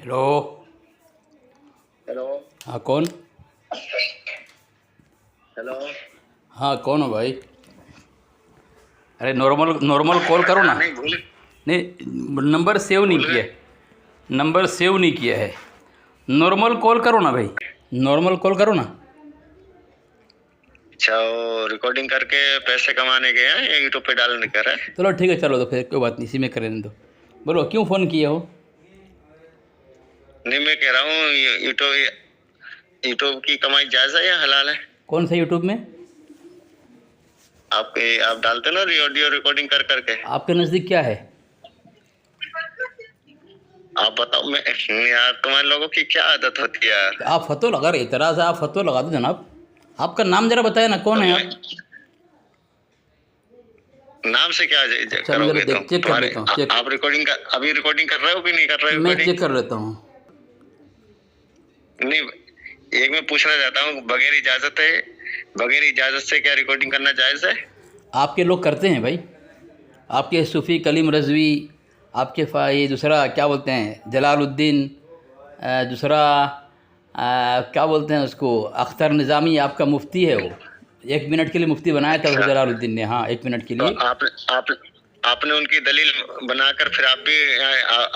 Hello. Hello. हाँ कौन? Hello. हाँ कौन हो भाई? अरे नॉर्मल नॉर्मल कॉल करो ना। नहीं भूल नहीं, नंबर सेव नहीं भूल किया गए। है। नंबर सेव नहीं किया है। नॉर्मल कॉल करो ना भाई, नॉर्मल कॉल करो ना। अच्छा, वो रिकॉर्डिंग करके पैसे कमाने के हैं या यूट्यूब पे डालने कर रहे हैं? चलो ठीक है, चलो तो फिर कोई बात नहीं, इसी में करें दो। बोलो क्यों फ़ोन किया हो? नहीं, मैं कह रहा हूँ यूट्यूब यूट्यूब की कमाई जायज़ है या हलाल है? कौन सा यूट्यूब में? आप डालते ना ऑडियो रिकॉर्डिंग कर करके। आपके नज़दीक क्या है? आप बताओ। मैं यार, तुम्हारे लोगों की क्या आदत होती है यार। तो आप फतवा लगा रहे, इतरा से आप फतवा लगा दो जनाब। आपका नाम ज़रा बताए ना, कौन तो है मैं आप? नाम से क्या अच्छा मैं ज़रा करोगे तुम? चेक कर तुम्हारे लेता हूँ, चेक। आप रिकॉर्डिंग का अभी रिकॉर्डिंग कर रहे हो कि नहीं कर रहे हो मैं रिकॉर्डिंग? चेक कर लेता हूँ। नहीं, एक मैं पूछना चाहता हूँ, बगैर इजाजत से क्या रिकॉर्डिंग करना जायज़ है? आपके लोग करते हैं भाई, आपके सूफ़ी कलीम रज़वी, आपके ये दूसरा क्या बोलते हैं जलालुद्दीन, दूसरा क्या बोलते हैं उसको, अख्तर निज़ामी, आपका मुफ्ती है वो। 1 मिनट के लिए मुफ्ती बनाया था उसको अच्छा, जलालुद्दीन ने। हाँ 1 मिनट के तो लिए। आपने उनकी दलील बनाकर फिर आप भी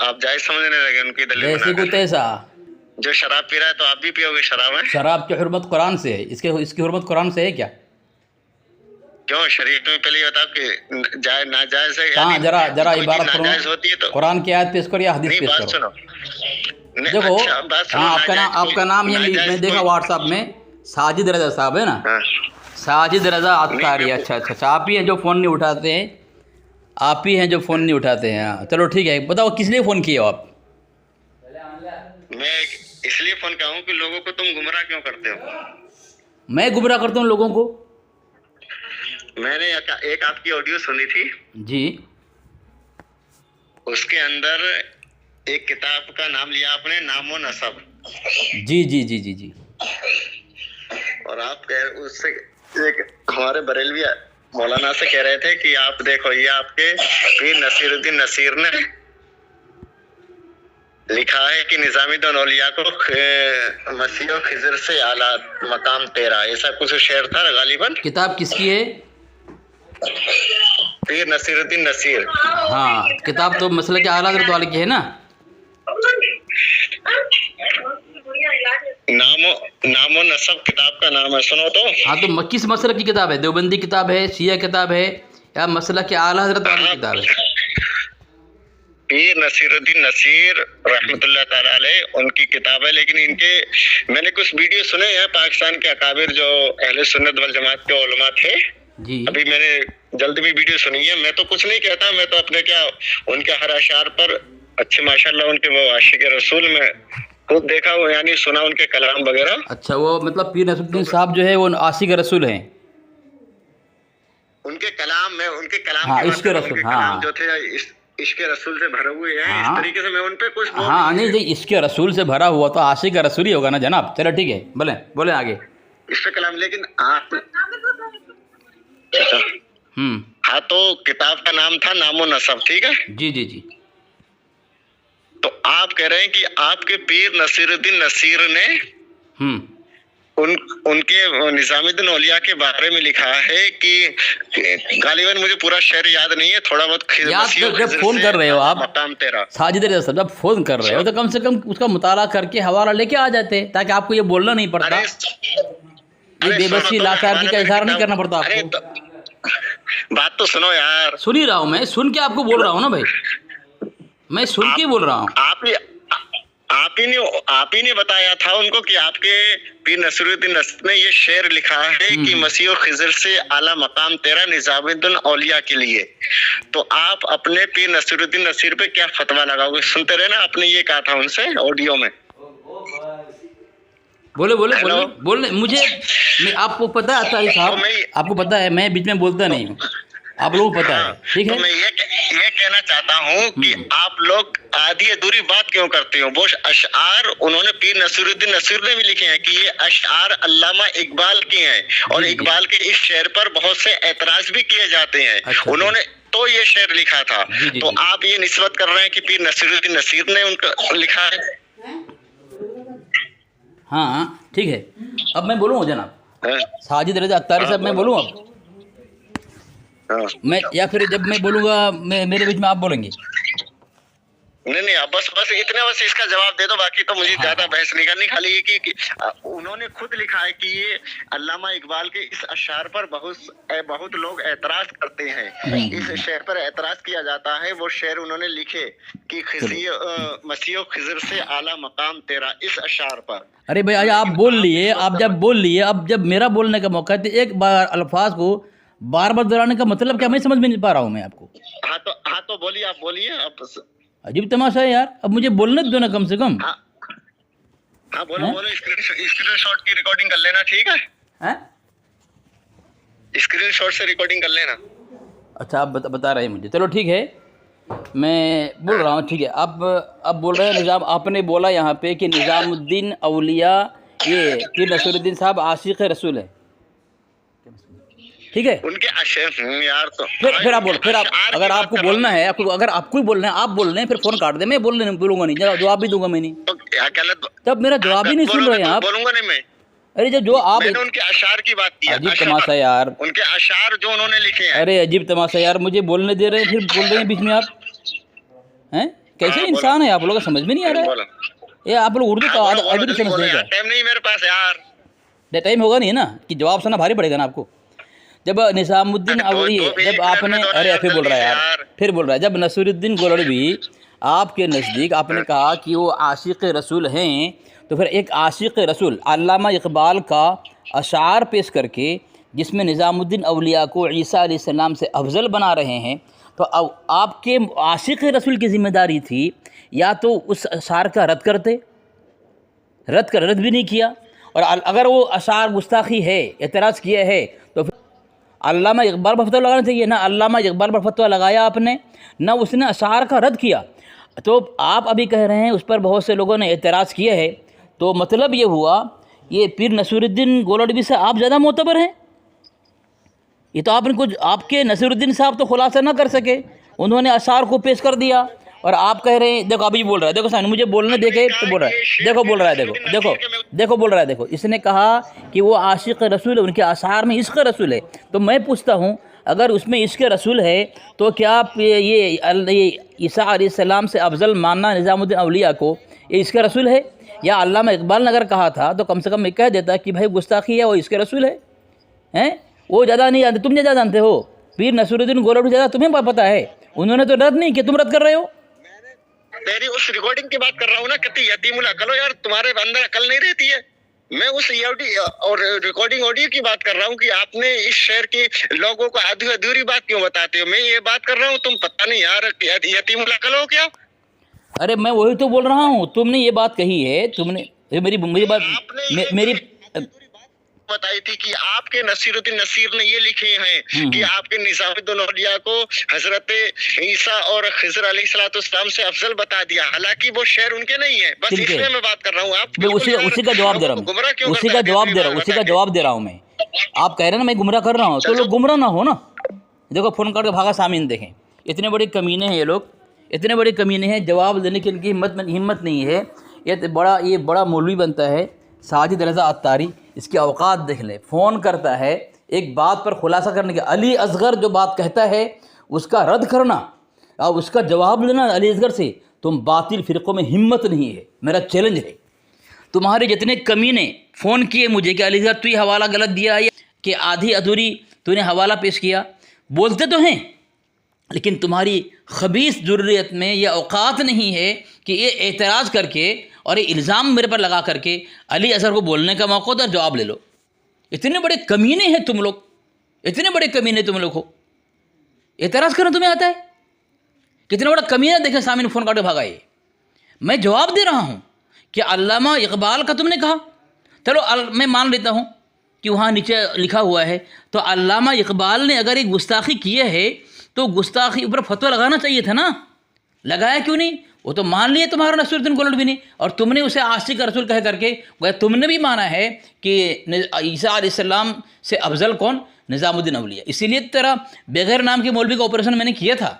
आप जायज समझने लगे उनकी दलील जैसे को बनाकर। तैसा। जो शराब पी रहा है तो आप भी पियोगे शराब है? शराब की हुर्मत कुरान से है, इसकी हुर्मत कुरान से है क्या? क्यों? शरीयत में पहले ये बताओ कि नाजायज है, कहाँ? यानी जरा जरा कोई चीज इबारत नाजायज करो, होती है तो। कुरान की आयत पेश करो या हदीस नहीं, पेश बात करो। सुनो। देखो, अच्छा, बात सुनो। हाँ नाजायज आपका नाम ये मैं देखा व्हाट्सएप में, साजिद रज़ा साहब है ना? हाँ। साजिद रज़ा अत्तारी। नहीं, अच्छा अच्छा अच्छा, आप ही हैं जो फ़ोन नहीं उठाते हैं, आप ही हैं जो फ़ोन नहीं उठाते हैं। हाँ चलो ठीक है, बताओ किस लिए फ़ोन किए हो आप? मैं इसलिए फोन किया हूँ कि लोगों को तुम गुमराह क्यों करते हो। मैं गुमराह करता हूँ लोगों को? मैंने एक आपकी ऑडियो सुनी थी, जी। उसके अंदर एक किताब का नाम लिया आपने, नामो नसब। जी जी जी जी जी। और आप कह उससे एक हमारे बरेलवी मौलाना से कह रहे थे कि आप देखो, ये आपके पीर नसीरुद्दीन नसीर ने लिखा है कि निजामुद्दीन औलिया को मसीह खिजर से आला मकाम तेरा, ऐसा कुछ शेर था गालिबन। किताब किसकी है? पीर नसीरुद्दीन नसीर। हाँ किताब तो मसले के आला हज़रत वाले की है ना? नामो नसब किताब का नाम है, सुनो तो। हाँ तो किस मसले की किताब है? देवबंदी किताब है, शिया किताब है, या मसला के आला हज़रत वाले की किताब है? पीर नसीरुद्दीन नसीर रहमतुल्लाह ताला अलैह उनकी किताब है। लेकिन इनके मैंने कुछ वीडियो सुने हैं, पाकिस्तान के अकाबिर जो अहले सुन्नत वल जमात के उलमा थे। जी। अभी मैंने जल्द भी वीडियो सुनी है। मैं तो कुछ नहीं कहता, मैं तो अपने क्या उनके हर अशार पर अच्छे माशाल्लाह उनके वो आशिक रसूल में खुद देखा हो, यानी सुना उनके कलाम वगैरह। अच्छा, वो मतलब पीर नसीरुद्दीन साहब जो है वो आशिक रसूल हैं? उनके कलाम में, उनके कलाम हाँ की बात इश्क़ कर रहा हूं, रसूल, उनके हाँ कलाम जो थे इश्क़ रसूल से भरे हुए हैं। हाँ इस तरीके से मैं उन पे कुछ बोल हाँ। नहीं नहीं, इश्क़ रसूल से भरा हुआ तो आशिक रसूल ही होगा ना जनाब। चलो ठीक है, बोलें बोलें आगे। इस पे कलाम, लेकिन आप हम्म। हाँ, तो किताब का नाम था नामो नसब, ठीक है। जी जी जी। तो आप कह रहे हैं कि आपके पीर नसीरुद्दीन नसीर ने उनके निजामुद्दीन औलिया के बारे में लिखा है कि गालिबन मुझे पूरा शेर याद नहीं है, थोड़ा बहुत जब फ़ोन कर रहे हो आप मकाम तेरा, साजिद रज़ा साहब, जब फ़ोन कर रहे हो तो कम से कम उसका मुताला करके हवाला लेके आ जाते, ताकि आपको ये बोलना नहीं पड़ता, ये बेबसी लाचारगी का इजहार नहीं करना पड़ता आपको। बात तो सुनो यार। सुन ही रहा हूँ मैं, सुन के आपको बोल रहा हूँ ना भाई, मैं सुन के बोल रहा हूँ। आप ही ने बताया था उनको कि आपके पीर नसीरुद्दीन नसीर ने ये शेर लिखा है कि मसीह खिजर से आला मकाम तेरा निजामुद्दीन औलिया के लिए। तो आप अपने पीर नसीरुद्दीन नसीर पे क्या फतवा लगाओगे? सुनते रहे ना, आपने ये कहा था उनसे ऑडियो में। बोले बोले बोले बोले मुझे, आपको पता है अतारी साहब, आपको पता है मैं बीच में बोलता नहीं हूँ, आप लोगों को पता है, ठीक है। तो मैं ये कहना चाहता हूँ कि आप लोग आधी अधूरी बात क्यों करते हो। वो अशआर उन्होंने पीर नसीरुद्दीन नसीर ने भी लिखे हैं कि ये अशआर अल्लामा इकबाल के हैं, और इकबाल के इस शेर पर बहुत से एतराज भी किए जाते हैं। अच्छा, उन्होंने तो ये शेर लिखा था। जी, तो आप ये निस्बत कर रहे हैं कि पीर नसीरुद्दीन नसीर ने उनका लिखा है। हाँ हाँ ठीक है। अब मैं बोलूँ जनाब हाँ, साजिद रजा अख्तारी साहब, मैं बोलूँ अब? हाँ। मैं या फिर जब मैं बोलूँगा मेरे बीच में आप बोलेंगे? नहीं, आप बस इतने बस इसका जवाब दे दो, बाकी तो मुझे ज्यादा बहस नहीं करनी। खाली ये कि उन्होंने खुद लिखा है कि ये अल्लामा इकबाल के इस अशार पर बहुत लोग एतराज करते हैं। इस शेर पर एतराज किया जाता है। वो शेर उन्होंने लिखे कि मसीह खिजर से आला मकाम तेरा, इस अशार पर। अरे भाई आज आप बोल लिए, आप जब बोल लिए, अब जब मेरा बोलने का मौका है तो एक बार अल्फाज को बार बार दोहराने का मतलब क्या, मैं समझ में नहीं पा रहा हूँ मैं आपको। हाँ तो बोलिए, आप बोलिए अब। अजीब तमाशा है यार, अब मुझे बोलने दो ना कम से कम। हाँ बोलो। स्क्रीनशॉट की रिकॉर्डिंग कर लेना, ठीक है? हैं? स्क्रीनशॉट से रिकॉर्डिंग कर लेना। अच्छा आप बता रहे हैं मुझे, चलो ठीक है, मैं बोल रहा हूँ, ठीक है। अब बोल रहे हैं निज़ाम, आपने बोला यहाँ पे कि निज़ामुद्दीन औलिया ये पीर नसीरुद्दीन साहब आशिक़ रसूल है, ठीक है? उनके यार तो फिर आप बोलो, फिर आप अगर आपको बोलना है, अगर आपको ही बोलना है, आप बोल रहे हैं, फिर फ़ोन काट दे, मैं बोलूँगा नहीं, जवाब भी दूंगा मैं नहीं। तो क्या गलत? तब मेरा जवाब ही नहीं सुन रहे हैं आप। बोलूंगा नहीं मैं। अरे जो आप मैंने उनके अशार की बात की। अजीब तमाशा यार, उनके अशार जो उन्होंने लिखे हैं। अरे अजीब तमाशा यार, मुझे बोलने दे रहे हैं फिर बोल रहे हैं बीच में आप, हैं? कैसे इंसान है आप लोग, समझ में नहीं आ रहा है। ये आप लोग उर्दू का अभी तो समझते हैं क्या? टाइम नहीं मेरे पास यार। टाइम होगा नहीं ना कि जवाब सुनना भारी पड़ेगा ना आपको। जब निज़ामुद्दीन औलिया, जब आपने, अरे फिर बोल रहा है यार, फिर बोल रहा है, जब नसीरुद्दीन गोलड़वी आपके नज़दीक आपने कहा कि वो आशिक़ रसूल हैं, तो फिर एक आशिक़ रसूल अल्लामा इकबाल का अशार पेश करके जिसमें निज़ामुद्दीन औलिया को ईसा अलैहिस्सलाम से अफजल बना रहे हैं, तो अब आपके आशिक़ रसूल की ज़िम्मेदारी थी या तो उस अशार का रद्द भी नहीं किया, और अगर वो अशार गुस्ताखी है, एतराज़ किया है, तो फिर अल्लामा इकबाल पर फतवा लगाना चाहिए ना। अल्लामा इकबाल पर फतवा लगाया आपने ना, उसने अशार का रद्द किया। तो आप अभी कह रहे हैं उस पर बहुत से लोगों ने एतराज़ किया है, तो मतलब ये हुआ ये पीर नसीरुद्दीन गोलड़वी से आप ज़्यादा मोतबर हैं। ये तो आपने कुछ, आपके नसीरुद्दीन साहब तो खुलासा ना कर सके, उन्होंने अशार को पेश कर दिया, और आप कह रहे हैं, देखो अभी बोल रहा है, देखो सामने मुझे बोलने देखे तो बोल रहा है, देखो बोल रहा है, देखो बोल रहा है, देखो इसने कहा कि वो आशिक़ रसूल है, उनके अशार में इश्क़ रसूल है। तो मैं पूछता हूँ, अगर उसमें इश्क़ रसूल है तो क्या ये ईसा अलैहिस्सलाम से अफजल मानना निज़ामुद्दीन औलिया को ये इश्क़ रसूल है? या अल्लामा इकबाल ने अगर कहा था तो कम से कम मैं कह देता कि भाई गुस्ताखी है, वो इश्क़ रसूल है, हैं? वो ज़्यादा नहीं जानते, तुम ज़्यादा जानते हो। पीर नसीरुद्दीन गोलड़वी ज़्यादा तुम्हें पता है, उन्होंने तो रद्द नहीं किया, तुम रद्द कर रहे हो। तेरी उस रिकॉर्डिंग की बात कर रहा हूँ ना, कितनी यतीमुल अकल हो यार, तुम्हारे अंदर अकल नहीं रहती है। मैं उस और रिकॉर्डिंग ऑडियो की बात कर रहा हूँ कि आपने इस शेर की लोगों को आधी अधूरी बात क्यों बताते हो। मैं ये बात कर रहा हूँ, तुम पता नहीं यार यतीमुल अकल हो क्या? अरे मैं वही तो बोल रहा हूँ, तुमने ये बात कही है, तुमने मेरी बात मेरी बताई थी कि आपके नसीरुद्दीन नसीर ने ये लिखे हैं कि आपके निज़ामुद्दीन औलिया को हजरत ईसा और खिज़र अलैहिस्सलाम से अफजल बता दिया, हालांकि वो शेर उनके नहीं है। बस इसलिए मैं बात कर रहा हूँ। आप उसी का जवाब दे रहा हूँ, उसी का जवाब दे रहा हूँ मैं। आप कह रहे हैं ना मैं गुमराह कर रहा हूँ, तो लोग गुमराह ना हो ना। देखो फ़ोन करके भागा सामीन, देखें इतने बड़े कमीने हैं ये लोग, इतने बड़े कमीने हैं, जवाब देने की इनकी हिम्मत नहीं है। ये बड़ा मौलवी बनता है साजिद रज़ा अत्तारी, इसकी औकात देख ले, फ़ोन करता है एक बात पर खुलासा करने के, अली असगर जो बात कहता है उसका रद्द करना और उसका जवाब लेना अली असगर से, तुम बातिल फ़िरक़ों में हिम्मत नहीं है। मेरा चैलेंज है, तुम्हारे जितने कमीने फ़ोन किए मुझे कि अली असगर तू ये हवाला गलत दिया है कि आधी अधूरी तूने हवाला पेश किया, बोलते तो हैं लेकिन तुम्हारी खबीस ज़ुर्रियत में यह औकात नहीं है कि ये एतराज़ करके और ये इल्ज़ाम मेरे पर लगा करके अली असगर को बोलने का मौका दो और जवाब ले लो। इतने बड़े कमीने हैं तुम लोग, इतने बड़े कमीने तुम लोग हो, एतराज़ करना तुम्हें आता है? कितना बड़ा कमीना देखें, सामने फ़ोन काटे भागा। ये मैं जवाब दे रहा हूँ कि अल्लामा इकबाल का तुमने कहा, चलो मैं मान लेता हूँ कि वहाँ नीचे लिखा हुआ है, तो अल्लामा इकबाल ने अगर एक गुस्ताखी किए है तो गुस्ताखी ऊपर फतवा लगाना चाहिए था ना, लगाया क्यों नहीं? वो तो मान लिए तुम्हारा नसीरुद्दीन गोलड़वी ने, और तुमने उसे आशिक़ रसूल कह करके वह तुमने भी माना है कि ईसा अलैहिस्सलाम से अफजल कौन? निज़ामुद्दीन औलिया। इसीलिए तेरा बेगैर नाम के मौलवी का ऑपरेशन मैंने किया था।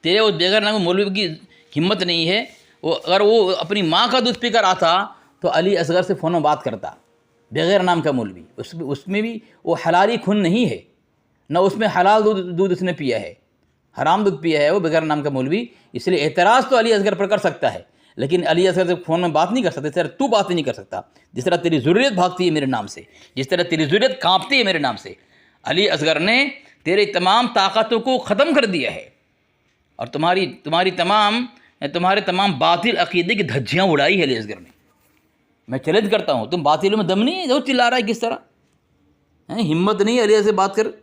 तेरे उस बेगैर नाम के मौलवी की हिम्मत नहीं है, वो अगर वो अपनी माँ का दूध पीकर आता तो अली असगर से फ़ोन में बात करता, बग़ैर नाम का मौलवी। उसमें भी वो हलाली खून नहीं है, न उसमें हलाल दूध उसने पिया है, हराम दूध पिया है वो बग़ैर नाम का मौलवी। इसलिए एतराज़ तो अली असगर पर कर सकता है, लेकिन अली असगर से फ़ोन में बात नहीं कर सकता। इस तरह तू बात नहीं कर सकता। जिस तरह तेरी ज़रूरत भागती है मेरे नाम से, जिस तरह तेरी ज़रूरत काँपती है मेरे नाम से, अली असगर ने तेरे तमाम ताकतों को ख़त्म कर दिया है और तुम्हारे तमाम बातिल अक़ीदे की धज्जियाँ उड़ाई है अली असगर ने। मैं चैलेंज करता हूँ, तुम बातिलों में दम नहीं है, जो चिल्ला रहा है किस तरह है, हिम्मत नहीं अली से बात कर।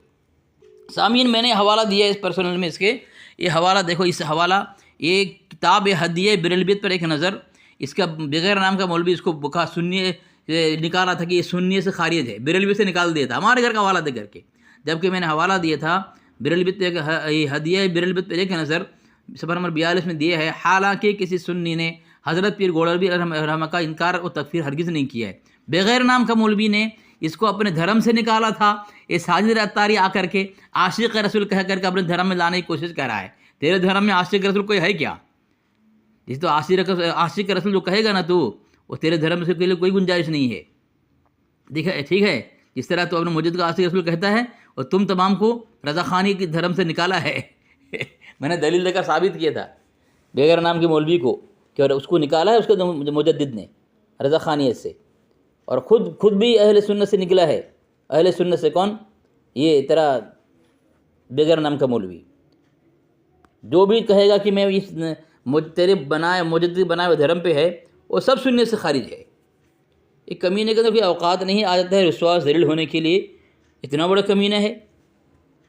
सामीन, मैंने हवाला दिया है इस पर्सनल में, इसके ये हवाला देखो, इस हवाला ये किताब हदिया बरेलवियत पर एक नज़र। इसका बग़ैर नाम का मौलवी इसको बुखा सुन्नी निकाला था कि ये सुन्नी से खारिज है, बरेलवी से निकाल दिया था हमारे घर का हवाला दे करके। जबकि मैंने हवाला दिया था बरेलवियत हदिया बरेलवियत पर एक नज़र सफ़र नंबर 42 में दिया है। हालांकि किसी सुन्नी ने हज़रत पीर गोड़लवी रहमा का इनकार और तकफीर हरगिज़ नहीं किया है। बग़ैर नाम का मौलवी ने इसको अपने धर्म से निकाला था। ये साजिद अत्तारी आकर के आशिक़ रसूल कह करके अपने धर्म में लाने की कोशिश कर रहा है। तेरे धर्म में आशिक़ रसूल कोई है क्या? जिस तो आशिक़ रसूल जो कहेगा ना तू, वो तेरे धर्म से के लिए कोई गुंजाइश नहीं है। ठीक है, जिस तरह तो अपने मौजूद का आशिक़ रसूल कहता है और तुम तमाम को रज़ा ख़ानी की धर्म से निकाला है। मैंने दलील देकर साबित किया था बग़ैर नाम के मौलवी को कि और उसको निकाला है उसके मुजद्दिद ने रज़ा ख़ानियत से, और ख़ुद भी अहले सुन्नत से निकला है। अहले सुन्नत से कौन? ये तेरा बग़ैर नाम का मौलवी। जो भी कहेगा कि मैं इस तेरे मुजद्दिद बनाए हुए धर्म पे है, वो सब सुन्नत से खारिज है। एक कमीने के अंदर कोई औकात नहीं आ जाता है विश्वास दलील होने के लिए, इतना बड़ा कमीना है।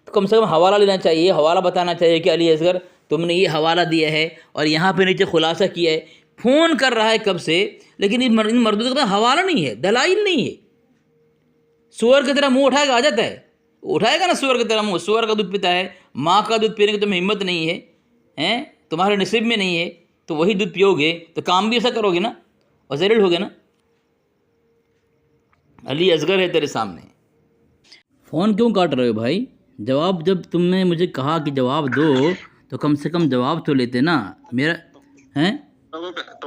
तो कम से कम हवाला लेना चाहिए, हवाला बताना चाहिए कि अली असगर तुमने ये हवाला दिया है और यहाँ पे नीचे खुलासा किया है। फ़ोन कर रहा है कब से, लेकिन इन मर्दों के पास हवाला नहीं है, दलाइल नहीं है। सुअर की तरह मुँह उठाएगा आ जाता है, उठाएगा ना सुअर की तरह मुँह। सुअर का दूध पीता है, माँ का दूध पीने की तुम्हें हिम्मत नहीं है, हैं तुम्हारे नसीब में नहीं है, तो वही दूध पियोगे तो काम भी ऐसा करोगे ना और ज़लील होगे ना। अली असगर है तेरे सामने। फ़ोन क्यों काट रहे हो भाई? जवाब, जब तुमने मुझे कहा कि जवाब दो तो कम से कम जवाब तो लेते ना मेरा, हैं? तुम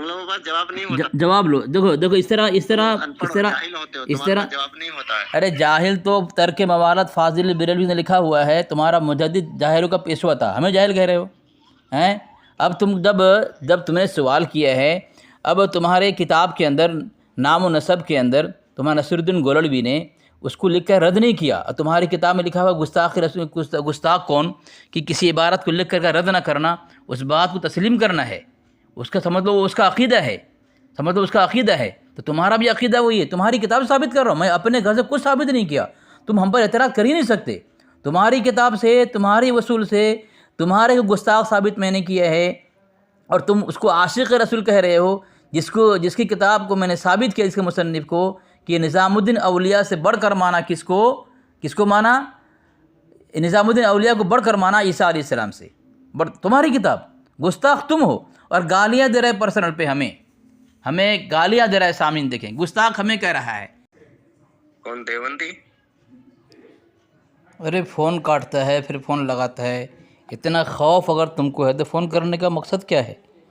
लोगों के पास जवाब नहीं होता। जवाब लो। देखो इस तरह जवाब नहीं होता है। अरे जाहिल तो तर्क मवालत फाजिल बरेलवी ने लिखा हुआ है, तुम्हारा मुजद्दिद जाहिलों का पेशवा था, हमें जाहिल कह रहे हो हैं? अब तुम जब तुमने सवाल किया है, अब तुम्हारे किताब के अंदर नाम व नसब के अंदर तुम्हारा नसीरुद्दीन गोलवी ने उसको लिख कर रद्द नहीं किया, और तुम्हारी किताब में लिखा हुआ गुस्ताख कौन कि किसी इबारत को लिख कर रद्द ना करना, उस बात को तस्लीम करना है, उसका समझ लो उसका अक़ीदा है, समझ लो उसका अक़ीदा है। तो तुम्हारा भी अक़ीदा वही है। तुम्हारी किताब साबित कर रहा हूँ मैं, अपने घर से कुछ साबित नहीं किया। तुम हम पर एतराज़ कर ही नहीं सकते। तुम्हारी किताब से, तुम्हारी वसूल से, तुम्हारे को गुस्ताख साबित मैंने किया है, और तुम उसको आशिक़ रसूल कह रहे हो, जिसकी किताब को मैंने साबित किया, इसके मुसन्निफ़ को, कि निज़ामुद्दीन औलिया से बढ़कर माना किसको माना? निज़ामुद्दीन औलिया को बढ़कर माना ईसा अलैहिस्सलाम से। तुम्हारी किताब, गुस्ताख तुम हो और गालियाँ दे रहे पर्सनल पे, हमें गालियाँ दे रहा है। सामीन देखें, गुस्ताख हमें कह रहा है। कौन? देवंती? अरे फ़ोन काटता है फिर फ़ोन लगाता है। इतना खौफ अगर तुमको है तो फ़ोन करने का मकसद क्या है?